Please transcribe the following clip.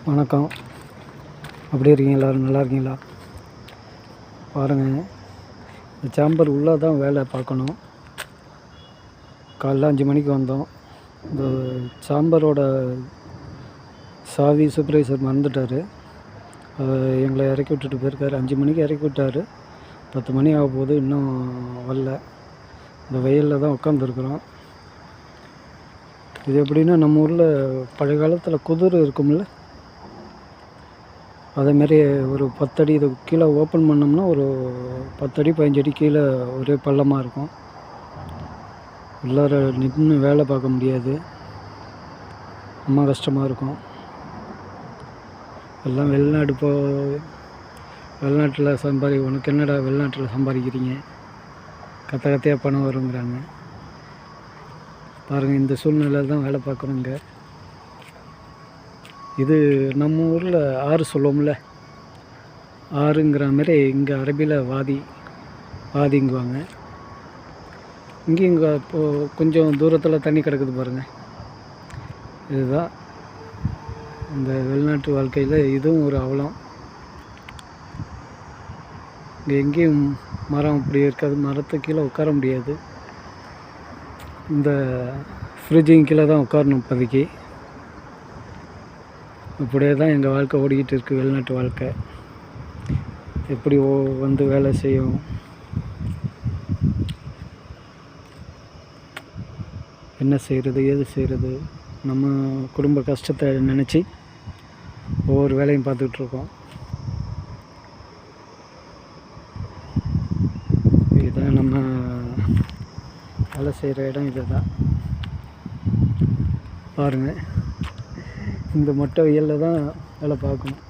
வணக்கம். அப்படி இருக்கீங்க? எல்லோரும் நல்லா இருக்கீங்களா? பாருங்கள், இந்த சேம்பர் உள்ளே தான் வேலை பார்க்கணும். காலைல 5 மணிக்கு வந்தோம். இந்த சேம்பரோட சாவி சூப்பர்வைசர் மறந்துட்டார். எங்களை இறக்கி விட்டுட்டு போயிருக்காரு. 5 மணிக்கு இறக்கி விட்டார். 10 மணி ஆக போகுது, இன்னும் வரல. இந்த வெயிலில் தான் உட்காந்துருக்குறோம். இது எப்படின்னா, நம்ம ஊரில் பழைய காலத்தில் குதிரை இருக்கும்ல, அதேமாரி ஒரு 10 அடி இது கீழே ஓப்பன் பண்ணோம்னா ஒரு 10 அடி 15 அடி கீழே ஒரே பள்ளமாக இருக்கும். உள்ளார நின்று வேலை பார்க்க முடியாது. ரொம்ப கஷ்டமாக இருக்கும். எல்லாம் வெளிநாட்டில் உனக்கு என்னடா வெளிநாட்டில் சம்பாதிக்கிறீங்க, கத்தையாக பணம் வருங்கிறாங்க. பாருங்கள், இந்த சூழ்நிலையில் தான் வேலை பார்க்குறோங்க. இது நம்ம ஊரில் ஆறு சொல்லுவோம்ல, ஆறுங்கிற மாதிரி இங்கே அரபியில் வாதிங்குவாங்க. இங்கே இப்போது கொஞ்சம் தூரத்தில் தண்ணி கிடக்குது பாருங்கள். இதுதான் இந்த வெளிநாட்டு வாழ்க்கையில் இதுவும் ஒரு அவலம். இங்கே எங்கேயும் மரம் அப்படி இருக்காது. மரத்து கீழே உட்கார முடியாது. இந்த ஃப்ரிட்ஜுங்க கீழே தான் உட்காரணும் இப்போதைக்கு. இப்படியே தான் எங்கள் வாழ்க்கை ஓடிக்கிட்டு இருக்குது. வெளிநாட்டு வாழ்க்கை எப்படி வந்து வேலை செய்யும். என்ன செய்கிறது, ஏது செய்கிறது, நம்ம குடும்ப கஷ்டத்தை நினச்சி ஒவ்வொரு வேலையும் பார்த்துட்ருக்கோம். இதுதான் நம்ம வேலை செய்கிற இடம். இது தான் பாருங்கள். இந்த மொட்டை வெயிலில் தான் வேலை பார்க்கணும்.